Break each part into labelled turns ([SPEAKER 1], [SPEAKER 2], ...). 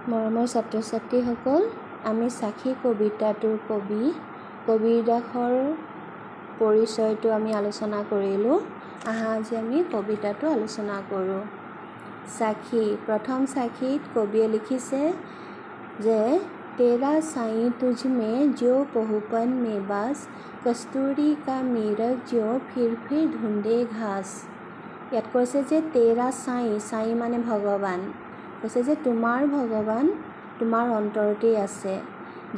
[SPEAKER 1] মৰমৰ ছাত্ৰ ছাত্ৰীসকল, আমি সাক্ষী কবিতাটোৰ কবি কবিৰ দাসৰ পৰিচয়টো আমি আলোচনা কৰিলোঁ। আজি আমি কবিতাটো আলোচনা কৰোঁ। সাক্ষী। প্ৰথম সাক্ষীত কবিয়ে লিখিছে যে তেৰা साईं तुझ में जो पहुपन में बास, कस्तूरी का मीरग जो फिर ढूंढे घास। ইয়াত কৈছে যে তেৰা साईं, साईं মানে ভগৱান, কৈছে যে তোমাৰ ভগৱান তোমাৰ অন্তৰতেই আছে।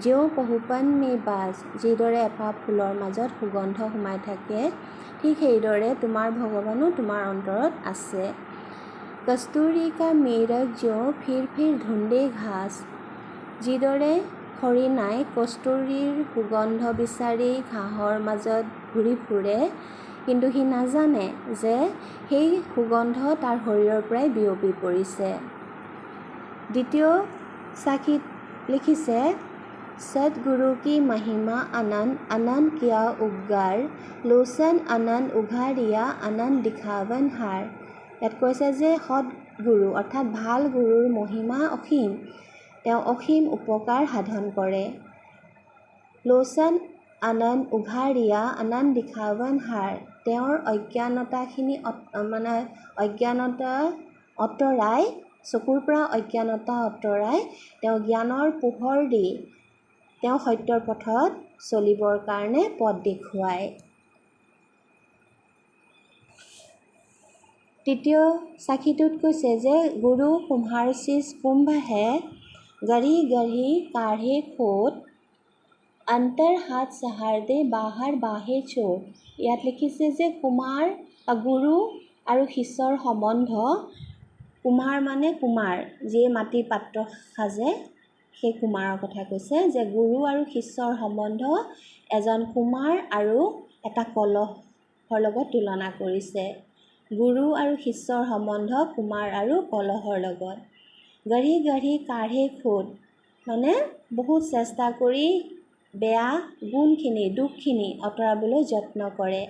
[SPEAKER 1] যেও পহুপন মে বাজ, যিদৰে এপাহ ফুলৰ মাজত সুগন্ধ সোমাই থাকে, ঠিক সেইদৰে তোমাৰ ভগৱানো তোমাৰ অন্তৰত আছে। কস্তুৰী কা মেৰগ যেও ফিৰ ঢুণ্ডে ঘাস, যিদৰে হৰিণাই কস্তুৰীৰ সুগন্ধ বিচাৰি ঘাঁহৰ মাজত ঘূৰি ফুৰে, কিন্তু সি নাজানে যে সেই সুগন্ধ তাৰ শৰীৰৰ পৰাই বিয়পি পৰিছে। দ্বিতীয় সাক্ষীত লিখিছে সদগুৰু কি মহিমা আনন্দ আনন্দ কিয়া উদ্গাৰ, লোচন আনন্দ উঘাৰিয়া আনন্দ দিখাৱন হাৰ। ইয়াত কৈছে যে সদগুৰু অৰ্থাৎ ভাল গুৰুৰ মহিমা অসীম, তেওঁ অসীম উপকাৰ সাধন কৰে। লোচন আনন্দ উঘাৰিয়া আনন্দ দিখাৱন হাৰ, তেওঁৰ অজ্ঞানতাখিনি অজ্ঞানতা আঁতৰাই, চকুৰ পৰা অজ্ঞানতা আঁতৰাই তেওঁ জ্ঞানৰ পোহৰ দি তেওঁ সত্যৰ পথত চলিবৰ কাৰণে পথ দেখুৱায়। তৃতীয় সাক্ষীটোত কৈছে যে গুৰু কুম্হাৰ শিষ কুম্ভ হে, গঢ়ি গঢ়ি কাঢ়ে খোট, অন্তৰ হাত সহাৰ দে বাহাৰ বাহে চোট। ইয়াত লিখিছে যে গুৰু আৰু শিষ্যৰ সম্বন্ধ, কুম্হাৰ মানে কুমাৰ, যিয়ে মাটিৰ পাত্ৰ সাজে, সেই কুমাৰৰ কথা কৈছে যে গুৰু আৰু শিষ্যৰ সম্বন্ধ এজন কুমাৰ আৰু এটা কলহৰ লগত তুলনা কৰিছে। গুৰু আৰু শিষ্যৰ সম্বন্ধ কুমাৰ আৰু কলহৰ লগত। গঢ়ি গঢ়ি কাঢ়ে খোট মানে বহুত চেষ্টা কৰি বেয়া গুণখিনি দুখখিনি আঁতৰাবলৈ যত্ন কৰে।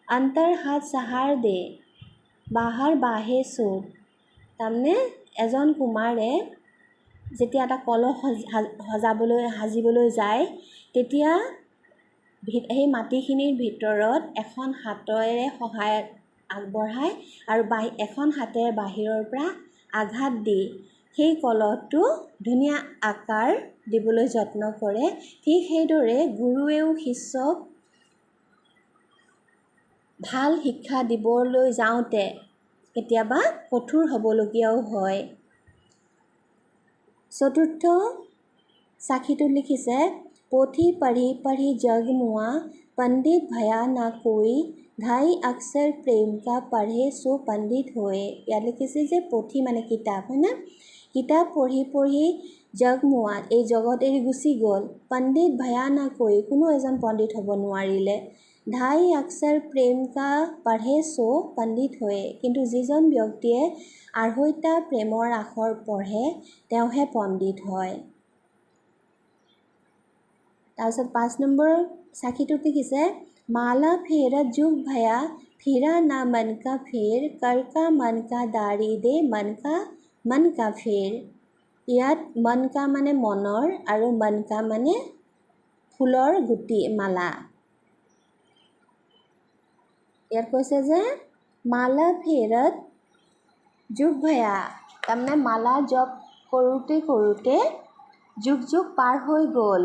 [SPEAKER 1] অন্তৰ হাত সহাৰ দে বাহাৰ বাহে চোট, তাৰমানে এজন কুমাৰে যেতিয়া এটা কলহ সাজিবলৈ যায়, তেতিয়া সেই মাটিখিনিৰ ভিতৰত এখন হাতেৰে সহায় আগবঢ়ায় আৰু এখন হাতেৰে বাহিৰৰ পৰা আঘাত দি সেই কলহটো ধুনীয়া আকাৰ দিবলৈ যত্ন কৰে। ঠিক সেইদৰে গুৰুৱেও শিষ্যক ভাল শিক্ষা দিবলৈ যাওঁতে কেতিয়াবা কঠোৰ হ'বলগীয়াও হয়। চতুৰ্থ সাক্ষীটোত লিখিছে পোথি পঢ়ি পঢ়ি জগ মুৱা, পণ্ডিত ভয়া না কৈ, ঢাই অক্ষৰ প্ৰেম কা পঢ়ে সো পণ্ডিত হৈয়ে। ইয়াত লিখিছে যে পুথি মানে কিতাপ, হয়নে? কিতাপ পঢ়ি পঢ়ি জগ মুৱা, এই জগত এৰি গুচি গ'ল। পণ্ডিত ভয়া না কৈ, কোনো এজন পণ্ডিত হ'ব নোৱাৰিলে। ঢাই অক্ষৰ প্ৰেম কা পঢ়ে সো পণ্ডিত হৈয়ে, কিন্তু যিজন ব্যক্তিয়ে ২৫টা প্ৰেমৰ আখৰ পঢ়ে তেওঁহে পণ্ডিত হয়। তাৰপিছত ৫ নম্বৰ সাক্ষীটোত লিখিছে মালা ফেৰত যুগ ভয়া, ফিৰা না মন কা ফেৰ, কৰকা মন কা দাড়ি দে মন কা ফেৰ। ইয়াত মন কা মানে মনৰ আৰু মন কা মানে ফুলৰ গুটি মালা। ইয়াত কৈছে যে মালা ফেৰত যুগ ভয়া, তাৰমানে মালা জপ কৰোঁতে কৰোঁতে যুগ যুগ পাৰ হৈ গ'ল,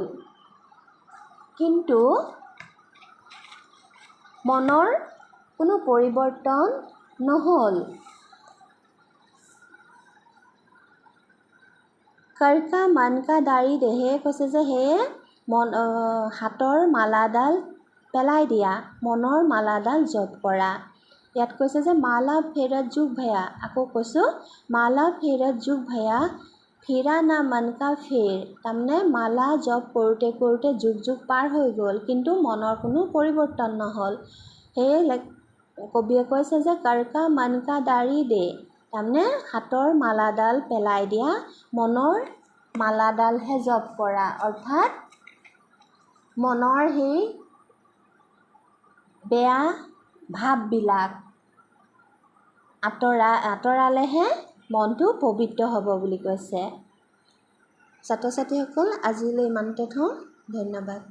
[SPEAKER 1] কিন্তু মনৰ কোনো পৰিৱৰ্তন নহ'ল। কৰকা মন কা দাড়ি দেহে, কৈছে যে সেয়ে হাতৰ মালাডাল পেলাই দিয়া, মনৰ মালাডাল জপ কৰা। ইয়াত কৈছে যে মালা ফেৰত যুগ ভয়া, আকৌ কৈছোঁ মালা ফেৰত যুগ ভয়া, ফিৰা না মন কা ফেৰ, তাৰমানে মালা জপ কৰোঁতে কৰোঁতে যুগ যুগ পাৰ হৈ গ'ল, কিন্তু মনৰ কোনো পৰিৱৰ্তন নহ'ল। সেয়ে কবিয়ে কৈছে যে কৰকা মন কা দাড়ি দে, তাৰমানে হাতৰ মালাডাল পেলাই দিয়া, মনৰ মালাডালহে জপ কৰা, অৰ্থাৎ মনৰ সেই বেয়া ভাৱবিলাক আঁতৰালেহে মনটো পবিত্ৰ হ'ব বুলি কৈছে। ছাত্ৰ ছাত্ৰীসকল আজিলৈ ইমানতে থওঁ। ধন্যবাদ।